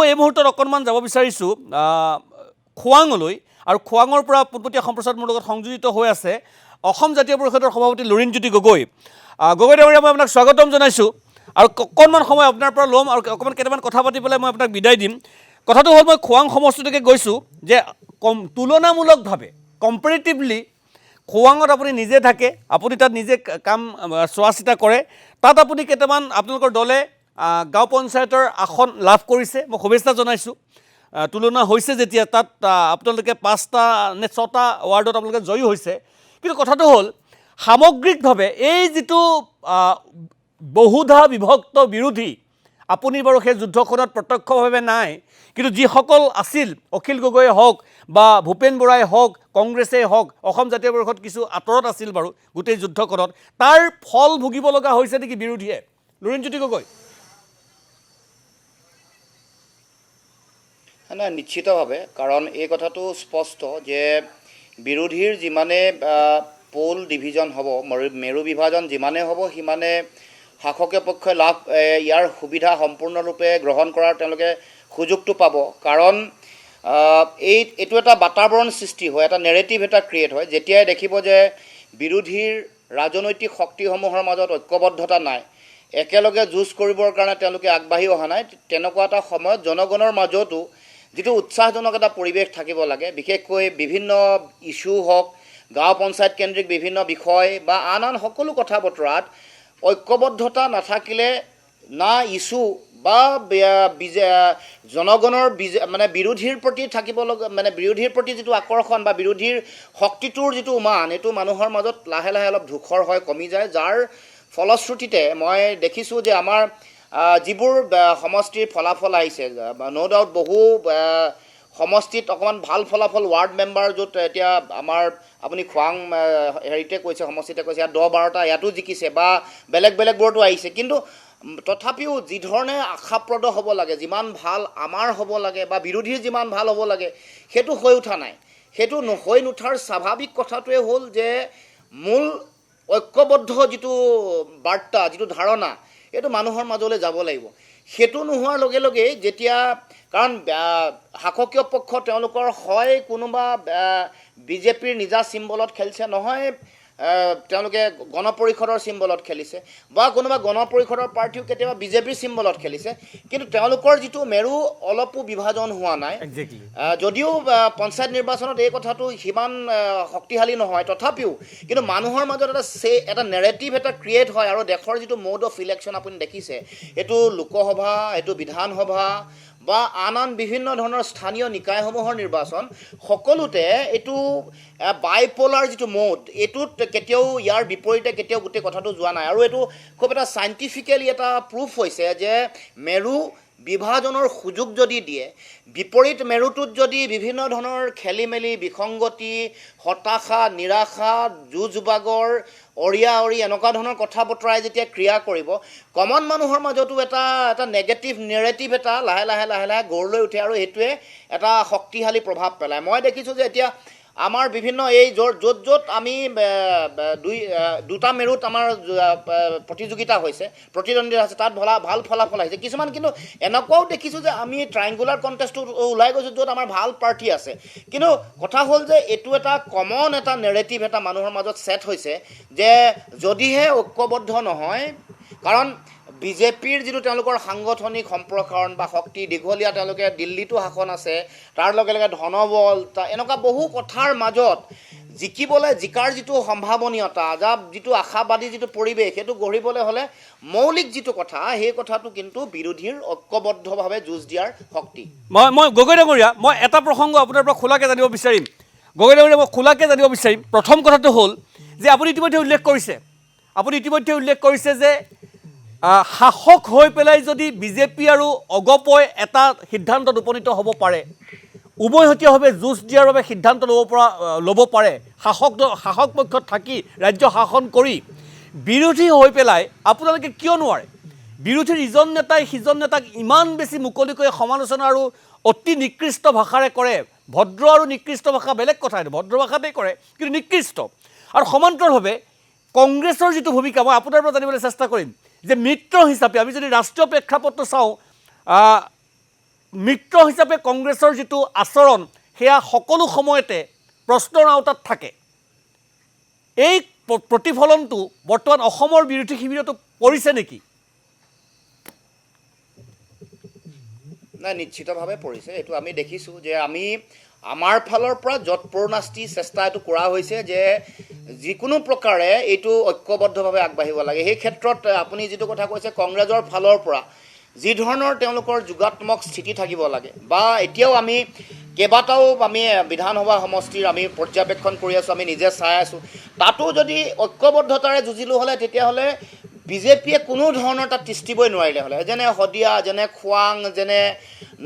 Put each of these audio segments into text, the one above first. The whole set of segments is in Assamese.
এই মুহূৰ্তত অকণমান যাব বিচাৰিছোঁ খোৱাঙলৈ আৰু খোৱাঙৰ পৰা পোনপটীয়া সম্প্ৰচাৰত মোৰ লগত সংযোজিত হৈ আছে অসম জাতীয় পৰিষদৰ সভাপতি লুৰিণজ্যোতি গগৈ। গগৈ ডাঙৰীয়া, মই আপোনাক স্বাগতম জনাইছোঁ আৰু অকণমান সময় আপোনাৰ পৰা ল'ম আৰু অকণমান কেইটামান কথা পাতি পেলাই মই আপোনাক বিদায় দিম। কথাটো হ'ল, মই খোৱাং সমষ্টিলৈকে গৈছোঁ যে তুলনামূলকভাৱে কম্পেৰেটিভলি খোৱাঙত আপুনি নিজে থাকে, আপুনি তাত নিজে কাম চোৱা চিতা কৰে, তাত আপুনি কেইটামান আপোনালোকৰ দলে গাঁও পঞ্চায়তৰ আসন লাভ কৰিছে, মই শুভেচ্ছা জনাইছোঁ। তুলনা হৈছে যেতিয়া তাত আপোনালোকে 5টা নে 6টা ৱাৰ্ডত আপোনালোকে জয়ী হৈছে। কিন্তু কথাটো হ'ল, সামগ্ৰিকভাৱে এই যিটো বহুধা বিভক্ত বিৰোধী, আপুনি বাৰু সেই যুদ্ধখনত প্ৰত্যক্ষভাৱে নাই, কিন্তু যিসকল আছিল, অখিল গগৈয়ে হওক বা ভূপেন বৰাই হওক, কংগ্ৰেছেই হওক, অসম জাতীয় পৰিষদ কিছু আঁতৰত আছিল বাৰু গোটেই যুদ্ধখনত, তাৰ ফল ভুগিব লগা হৈছে নেকি বিৰোধীয়ে? লুৰিণজ্যোতি গগৈ। নাই, নিশ্চিতভাৱে, কাৰণ এই কথাটো স্পষ্ট যে বিৰোধীৰ যিমানে পোল ডিভিজন হ'ব, মেৰু বিভাজন যিমানে হ'ব, সিমানে শাসকীয় পক্ষই ইয়াৰ সুবিধা সম্পূৰ্ণৰূপে গ্ৰহণ কৰাৰ তেওঁলোকে সুযোগটো পাব। কাৰণ এইটো এটা বাতাবৰণ সৃষ্টি হয়, এটা নেৰেটিভ এটা ক্ৰিয়েট হয়। যেতিয়াই দেখিব যে বিৰোধীৰ ৰাজনৈতিক শক্তিসমূহৰ মাজত ঐক্যবদ্ধতা নাই, একেলগে যুঁজ কৰিবৰ কাৰণে তেওঁলোকে আগবাঢ়ি অহা নাই, তেনেকুৱা এটা সময়ত জনগণৰ মাজতো যিটো উৎসাহজনক এটা পৰিৱেশ থাকিব লাগে, বিশেষকৈ বিভিন্ন ইছ্যু হওক, গাঁও পঞ্চায়ত কেন্দ্ৰিক বিভিন্ন বিষয় বা আন সকলো কথা বতৰাত ঐক্যবদ্ধতা নাথাকিলে না ইছ্যু বা জনগণৰ বিৰোধীৰ প্ৰতি থাকিব লগা বিৰোধীৰ প্ৰতি যিটো আকৰ্ষণ বা বিৰোধীৰ শক্তিটোৰ যিটো উমান, এইটো মানুহৰ মাজত লাহে লাহে অলপ ধূসৰ হয়, কমি যায়। যাৰ ফলশ্ৰুতিতে মই দেখিছোঁ যে আমাৰ যিবোৰ সমষ্টিৰ ফলাফল আহিছে, ন' ডাউট বহু সমষ্টিত অকণমান ভাল ফলাফল, ৱাৰ্ড মেম্বাৰ য'ত এতিয়া আমাৰ আপুনি খোৱাং হেৰিতে কৈছে, সমষ্টিতে কৈছে, ইয়াত 10-12টা ইয়াতো জিকিছে বা বেলেগবোৰতো আহিছে। কিন্তু তথাপিও যিধৰণে আশাপ্ৰদ হ'ব লাগে, যিমান ভাল আমাৰ হ'ব লাগে বা বিৰোধীৰ যিমান ভাল হ'ব লাগে, সেইটো হৈ উঠা নাই। সেইটো হৈ নুঠাৰ স্বাভাৱিক কথাটোৱে হ'ল যে মূল ঐক্যবদ্ধ যিটো বাৰ্তা, যিটো ধাৰণা, এইটো মানুহৰ মাজলৈ যাব লাগিব। সেইটো নোহোৱাৰ লগে লগেই যেতিয়া, কাৰণ শাসকীয় পক্ষ তেওঁলোকৰ হয় কোনোবা বিজেপিৰ নিজা চিম্বলত খেলিছে, নহয় তেওঁলোকে গণপৰিষদৰ চিম্বলত খেলিছে, বা কোনোবা গণপৰিষদৰ পাৰ্টিও কেতিয়াবা বিজেপিৰ চিম্বলত খেলিছে, কিন্তু তেওঁলোকৰ যিটো মেৰু অলপো বিভাজন হোৱা নাই। যদিও পঞ্চায়ত নিৰ্বাচনত এই কথাটো সিমান শক্তিশালী নহয়, তথাপিও কিন্তু মানুহৰ মাজত এটা নেৰেটিভ এটা ক্ৰিয়েট হয়। আৰু দেশৰ যিটো মোড অফ ইলেকশ্যন আপুনি দেখিছে, এইটো লোকসভা, এইটো বিধানসভা বা আন বিভিন্ন ধৰণৰ স্থানীয় নিকায়সমূহৰ নিৰ্বাচন, সকলোতে এইটো বাইপলাৰ যিটো মোড, এইটোত কেতিয়াও ইয়াৰ বিপৰীতে কেতিয়াও গোটেই কথাটো যোৱা নাই। আৰু এইটো খুব এটা চাইণ্টিফিকেলি এটা প্ৰুফ হৈছে যে মেৰু বিভাজনৰ সুযোগ যদি দিয়ে, বিপৰীত মেৰুটোত যদি বিভিন্ন ধৰণৰ খেলি মেলি, বিসংগতি, হতাশা, নিৰাশা, যুঁজ-বাগৰ, অৰি এনেকুৱা ধৰণৰ কথা বতৰাই যেতিয়া ক্ৰিয়া কৰিব, কমন মানুহৰ মাজতো এটা নেগেটিভ নেৰেটিভ এটা লাহে লাহে গঢ় লৈ উঠে আৰু সেইটোৱে এটা শক্তিশালী প্ৰভাৱ পেলায়। মই দেখিছোঁ যে এতিয়া আমাৰ বিভিন্ন এই য'ত আমি দুটা মেৰুত আমাৰ প্ৰতিযোগিতা হৈছে, প্ৰতিদ্বন্দ্বিতা হৈছে, তাত ভাল ফলাফল আহিছে। কিছুমান কিন্তু এনেকুৱাও দেখিছোঁ যে আমি ট্ৰাইংগুলাৰ কণ্টেষ্টত ওলাই গৈছোঁ, য'ত আমাৰ ভাল প্ৰাৰ্থী আছে, কিন্তু কথা হ'ল যে এইটো এটা কমন এটা নেৰেটিভ এটা মানুহৰ মাজত ছেট হৈছে যে যদিহে ঐক্যবদ্ধ নহয়, কাৰণ বিজেপিৰ যিটো তেওঁলোকৰ সাংগঠনিক সম্প্ৰসাৰণ বা শক্তি, দীঘলীয়া তেওঁলোকে দিল্লীতো শাসন আছে, তাৰ লগে লগে ধনবল, এনেকুৱা বহু কথাৰ মাজত জিকাৰ যিটো সম্ভাৱনীয়তা, যিটো আশাবাদী যিটো পৰিৱেশ, সেইটো গঢ়িবলৈ হ'লে মৌলিক যিটো কথা, সেই কথাটো কিন্তু বিৰোধীৰ ঐক্যবদ্ধভাৱে যুঁজ দিয়াৰ শক্তি। মই গগৈ ডাঙৰীয়া, মই এটা প্ৰসংগ আপোনাৰ পৰা খোলাকৈ জানিব বিচাৰিম। গগৈ ডাঙৰীয়া, মই খোলাকৈ জানিব বিচাৰিম। প্ৰথম কথাটো হ'ল যে আপুনি ইতিমধ্যে উল্লেখ কৰিছে যে শাসক হৈ পেলাই যদি বিজেপি আৰু অগপই এটা সিদ্ধান্তত উপনীত হ'ব পাৰে, উমৈহতীয়াভাৱে যুঁজ দিয়াৰ বাবে সিদ্ধান্ত ল'ব পাৰে, শাসক পক্ষত থাকি ৰাজ্য শাসন কৰি, বিৰোধী হৈ পেলাই আপোনালোকে কিয় নোৱাৰে? বিৰোধীৰ ইজন নেতাই সিজন নেতাক ইমান বেছি মুকলিকৈ সমালোচনা আৰু অতি নিকৃষ্ট ভাষাৰে কৰে। ভদ্ৰ আৰু নিকৃষ্ট ভাষা বেলেগ কথা, এইটো ভদ্ৰ ভাষাতেই কৰে, কিন্তু নিকৃষ্ট। আৰু সমান্তৰালভাৱে কংগ্ৰেছৰ যিটো ভূমিকা, মই আপোনাৰ পৰা জানিবলৈ চেষ্টা কৰিম যে মিত্ৰ হিচাপে আমি যদি ৰাষ্ট্ৰীয় প্ৰেক্ষাপটটো চাওঁ, মিত্ৰ হিচাপে কংগ্ৰেছৰ যিটো আচৰণ সেয়া সকলো সময়তে প্ৰশ্নৰ আওতাত থাকে। এই প্ৰতিফলনটো বৰ্তমান অসমৰ বিৰোধী শিবিৰতো পৰিছে নেকি? নাই, নিশ্চিতভাৱে পৰিছে। এইটো আমি দেখিছোঁ যে আমাৰ ফালৰ পৰা যৎপৰোনাস্তি চেষ্টা এইটো কৰা হৈছে যে যিকোনো প্ৰকাৰে এইটো ঐক্যবদ্ধভাৱে আগবাঢ়িব লাগে। সেই ক্ষেত্ৰত আপুনি যিটো কথা কৈছে, কংগ্ৰেছৰ ফালৰ পৰা যি ধৰণৰ তেওঁলোকৰ যোগাত্মক স্থিতি থাকিব লাগে, বা এতিয়াও আমি কেইবাটাও বিধানসভা সমষ্টিৰ আমি পৰ্যবেক্ষণ কৰি আছোঁ, আমি নিজে চাই আছোঁ, তাতো যদি ঐক্যবদ্ধতাৰে যুঁজিলোঁ হ'লে তেতিয়াহ'লে বিজেপিয়ে কোনো ধৰণৰ তাত তিষ্ঠিবই নোৱাৰিলে হ'লে। যেনে শদিয়া, যেনে খোৱাং, যেনে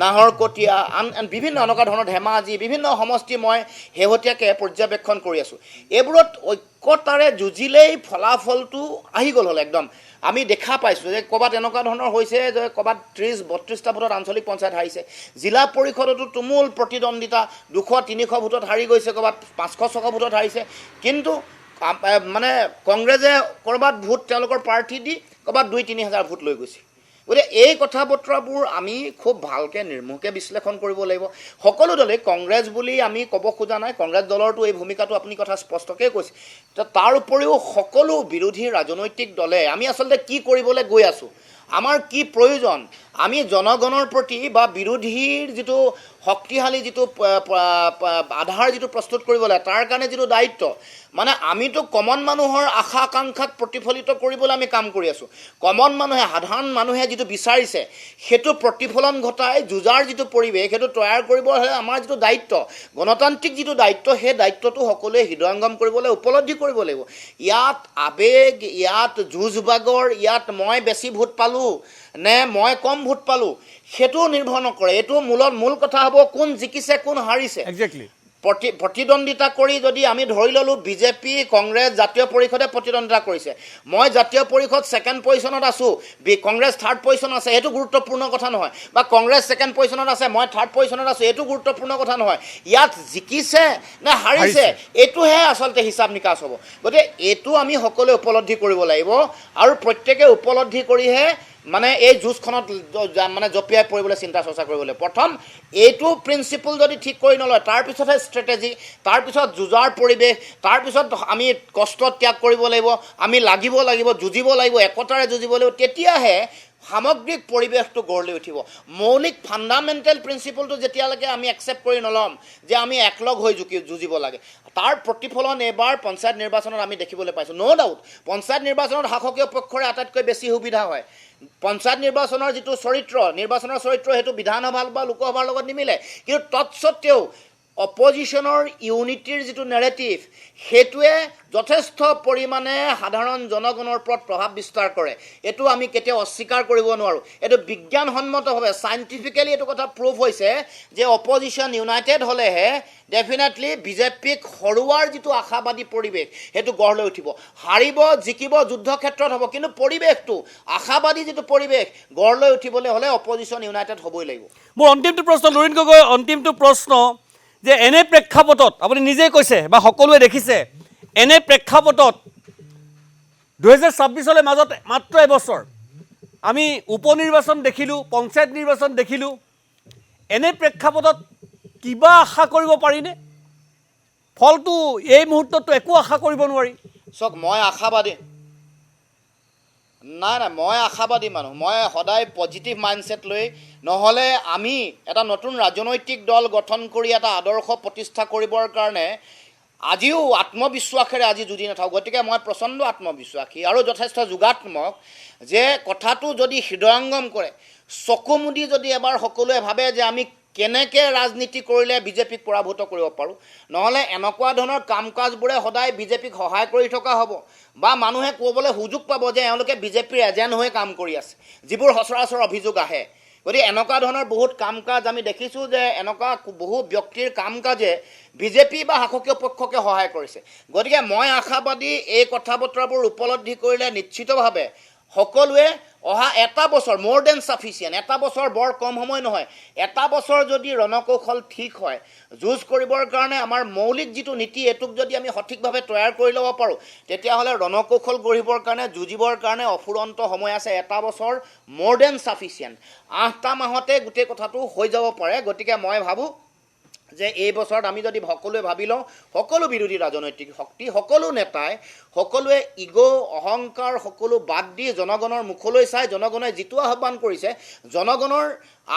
নাহৰকটীয়া, আন বিভিন্ন এনেকুৱা ধৰণৰ ধেমাজি, বিভিন্ন সমষ্টি মই শেহতীয়াকৈ পৰ্যবেক্ষণ কৰি আছোঁ। এইবোৰত ঐক্যতাৰে যুঁজিলেই ফলাফলটো আহি গ'ল হ'লে একদম। আমি দেখা পাইছোঁ যে ক'ৰবাত এনেকুৱা ধৰণৰ হৈছে যে ক'ৰবাত 30-32টা ভোটত আঞ্চলিক পঞ্চায়ত হাৰিছে। জিলা পৰিষদতো তুমুল প্ৰতিদ্বন্দ্বিতা, 200-300 ভোটত হাৰি গৈছে, ক'ৰবাত 500-600 ভোটত হাৰিছে। কিন্তু কংগ্ৰেছে ক'ৰবাত ভোট তেওঁলোকৰ প্ৰাৰ্থী দি ক'ৰবাত 2-3 হাজাৰ ভোট লৈ গৈছে। গতিকে এই কথা বতৰাবোৰ আমি খুব ভালকৈ নিৰ্মুখকৈ বিশ্লেষণ কৰিব লাগিব। সকলো দলেই, কংগ্ৰেছ বুলি আমি ক'ব খোজা নাই, কংগ্ৰেছ দলৰতো এই ভূমিকাটো আপুনি কথা স্পষ্টকৈ কৈছে। তাৰ উপৰিও সকলো বিৰোধী ৰাজনৈতিক দলে আমি আচলতে কি কৰিবলৈ গৈ আছোঁ, আমাৰ কি প্ৰয়োজন, আমি জনগণৰ প্ৰতি বা বিৰোধীৰ যিটো শক্তিশালী যিটো আধাৰ যিটো প্ৰস্তুত কৰিব লাগে, তাৰ কাৰণে যিটো দায়িত্ব, আমিতো কমন মানুহৰ আশা আকাংক্ষাক প্ৰতিফলিত কৰিবলৈ আমি কাম কৰি আছোঁ। কমন মানুহে, সাধাৰণ মানুহে যিটো বিচাৰিছে সেইটো প্ৰতিফলন ঘটাই যুঁজাৰ যিটো পৰিৱেশ সেইটো তৈয়াৰ কৰিব হ'লে আমাৰ যিটো দায়িত্ব, গণতান্ত্ৰিক যিটো দায়িত্ব, সেই দায়িত্বটো সকলোৱে হৃদয়ংগম কৰিবলৈ, উপলব্ধি কৰিব লাগিব। ইয়াত আৱেগ, ইয়াত যুঁজ বাগৰ, ইয়াত মই বেছি ভোট পালোঁ নে মই কম ভোট পালোঁ, সেইটো নিৰ্ভৰ নকৰে। এইটো মূল কথা হ'ব কোন জিকিছে, কোন হাৰিছে। একজেক্টলি। প্ৰতিদ্বন্দ্বিতা কৰি যদি আমি ধৰি ল'লোঁ বিজেপি, কংগ্ৰেছ, জাতীয় পৰিষদে প্ৰতিদ্বন্দ্বিতা কৰিছে, মই জাতীয় পৰিষদ 2nd পজিশ্যনত আছোঁ, কংগ্ৰেছ 3rd পজিশ্যন আছে, সেইটো গুৰুত্বপূৰ্ণ কথা নহয়। বা কংগ্ৰেছ 2nd পজিশ্যনত আছে, মই 3rd পজিশ্যনত আছোঁ, এইটো গুৰুত্বপূৰ্ণ কথা নহয়। ইয়াত জিকিছে নে হাৰিছে এইটোহে আচলতে হিচাপ নিকাচ হ'ব। গতিকে এইটো আমি সকলোৱে উপলব্ধি কৰিব লাগিব, আৰু প্ৰত্যেকে উপলব্ধি কৰিহে এই যুঁজখনত জঁপিয়াই পৰিবলৈ চিন্তা চৰ্চা কৰিবলৈ। প্ৰথম এইটো প্ৰিন্সিপল যদি ঠিক কৰি নলয়, তাৰপিছতহে ষ্ট্ৰেটেজি, তাৰপিছত যুঁজাৰ পৰিৱেশ, তাৰপিছত আমি কষ্ট ত্যাগ কৰিব লাগিব, আমি লাগিব, যুঁজিব লাগিব, একতাৰে যুঁজিব লাগিব, তেতিয়াহে সামগ্ৰিক পৰিৱেশটো গঢ় লৈ উঠিব। মৌলিক ফাণ্ডামেণ্টেল প্ৰিন্সিপলটো যেতিয়ালৈকে আমি একচেপ্ট কৰি নল'ম যে আমি একলগ হৈ যুঁজিব লাগে, তাৰ প্ৰতিফলন এইবাৰ পঞ্চায়ত নিৰ্বাচনত আমি দেখিবলৈ পাইছোঁ। ন' ডাউট পঞ্চায়ত নিৰ্বাচনত শাসকীয় পক্ষৰে আটাইতকৈ বেছি সুবিধা হয়। পঞ্চায়ত নিৰ্বাচনৰ যিটো নিৰ্বাচনৰ চৰিত্ৰ সেইটো বিধানসভা বা লোকসভাৰ লগত নিমিলে। কিন্তু তৎসত্ত্বেও অপজিশ্যনৰ ইউনিটিৰ যিটো নেৰেটিভ, সেইটোৱে যথেষ্ট পৰিমাণে সাধাৰণ জনগণৰ ওপৰত প্ৰভাৱ বিস্তাৰ কৰে। এইটো আমি কেতিয়াও অস্বীকাৰ কৰিব নোৱাৰোঁ। এইটো বিজ্ঞানসন্মতভাৱে চাইণ্টিফিকেলি এইটো কথা প্ৰুভ হৈছে যে অপজিশ্যন ইউনাইটেড হ'লেহে ডেফিনেটলি বিজেপিক হৰুৱাৰ যিটো আশাবাদী পৰিৱেশ সেইটো গঢ় লৈ উঠিব। হাৰিব, জিকিব যুদ্ধক্ষেত্ৰত হ'ব, কিন্তু পৰিৱেশটো, আশাবাদী যিটো পৰিৱেশ গঢ় লৈ উঠিবলৈ হ'লে অপজিশ্যন ইউনাইটেড হ'বই লাগিব। মোৰ অন্তিমটো প্ৰশ্ন, লুৰিণ গগৈ, অন্তিমটো প্ৰশ্ন যে এনে প্ৰেক্ষাপটত আপুনি নিজেই কৈছে বা সকলোৱে দেখিছে, এনে প্ৰেক্ষাপটত 2026লৈ মাজত মাত্ৰ এবছৰ, আমি উপ নিৰ্বাচন দেখিলোঁ, পঞ্চায়ত নিৰ্বাচন দেখিলোঁ, এনে প্ৰেক্ষাপটত কিবা আশা কৰিব পাৰিনে? ফলটো এই মুহূৰ্তততো একো আশা কৰিব নোৱাৰি। চাওক, মই আশাবাদী মই আশাবাদী মানুহ। মই সদায় পজিটিভ মাইণ্ডছেট লৈ, নহ'লে আমি এটা নতুন ৰাজনৈতিক দল গঠন কৰি এটা আদৰ্শ প্ৰতিষ্ঠা কৰিবৰ কাৰণে আজিও আত্মবিশ্বাসেৰে আজি যুঁজি নাথাকোঁ। গতিকে মই প্ৰচণ্ড আত্মবিশ্বাসী আৰু যথেষ্ট যোগাত্মক যে কথাটো যদি হৃদয়ংগম কৰে, চকু মুদি যদি এবাৰ সকলোৱে ভাবে যে আমি কেনেকৈ ৰাজনীতি কৰিলে বিজেপিক পৰাভূত কৰিব পাৰোঁ, নহ'লে এনেকুৱা ধৰণৰ কাম কাজবোৰে সদায় বিজেপিক সহায় কৰি থকা হ'ব, বা মানুহে ক'বলৈ সুযোগ পাব যে এওঁলোকে বিজেপিৰ এজেণ্ট হৈ কাম কৰি আছে, যিবোৰ সচৰাচৰ অভিযোগ আহে। গতিকে এনেকুৱা ধৰণৰ বহুত কাম কাজ আমি দেখিছোঁ যে এনেকুৱা বহু ব্যক্তিৰ কাম কাজে বিজেপি বা শাসকীয় পক্ষকে সহায় কৰিছে। গতিকে মই আশাবাদী, এই কথা বতৰাবোৰ উপলব্ধি কৰিলে নিশ্চিতভাৱে সকলোৱে অহা এটা বছৰ মোৰ দেন ছাফিচিয়েণ্ট, এটা বছৰ বৰ কম সময় নহয়, এটা বছৰ যদি ৰণকৌশল ঠিক হয়, যুঁজ কৰিবৰ কাৰণে আমাৰ মৌলিক যিটো নীতি এইটোক যদি আমি সঠিকভাৱে তৈয়াৰ কৰি ল'ব পাৰোঁ, তেতিয়াহ'লে ৰণকৌশল গঢ়িবৰ কাৰণে যুঁজিবৰ কাৰণে অফুৰন্ত সময় আছে। এটা বছৰ মোৰ দেন ছাফিচিয়েণ্ট, 8টা মাহতে গোটেই কথাটো হৈ যাব পাৰে। গতিকে মই ভাবোঁ যে এই বছৰত আমি যদি সকলোৱে ভাবি লওঁ, সকলো বিৰোধী ৰাজনৈতিক শক্তি, সকলো নেতাই, সকলোৱে ইগ' অহংকাৰ সকলো বাদ দি জনগণৰ মুখলৈ চাই জনগণে যিটো আহ্বান কৰিছে, জনগণৰ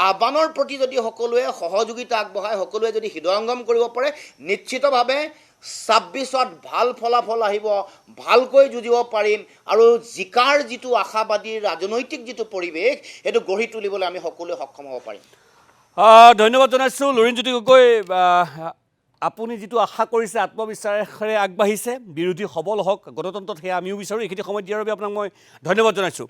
আহ্বানৰ প্ৰতি যদি সকলোৱে সহযোগিতা আগবঢ়ায়, সকলোৱে যদি হৃদয়ংগম কৰিব পাৰে, নিশ্চিতভাৱে 26ত ভাল ফলাফল আহিব, ভালকৈ যুঁজিব পাৰিম আৰু জিকাৰ যিটো আশাবাদী ৰাজনৈতিক যিটো পৰিৱেশ সেইটো গঢ়ি তুলিবলৈ আমি সকলোৱে সক্ষম হ'ব পাৰিম। ধন্যবাদ জনাইছোঁ লুৰিণজ্যোতি গগৈ। আপুনি যিটো আশা কৰিছে আত্মবিশ্বাসেৰে আগবাঢ়িছে, বিৰোধী সবল হওক গণতন্ত্ৰত, সেয়া আমিও বিচাৰোঁ। এইখিনি সময় দিয়াৰ বাবে আপোনাক মই ধন্যবাদ জনাইছোঁ।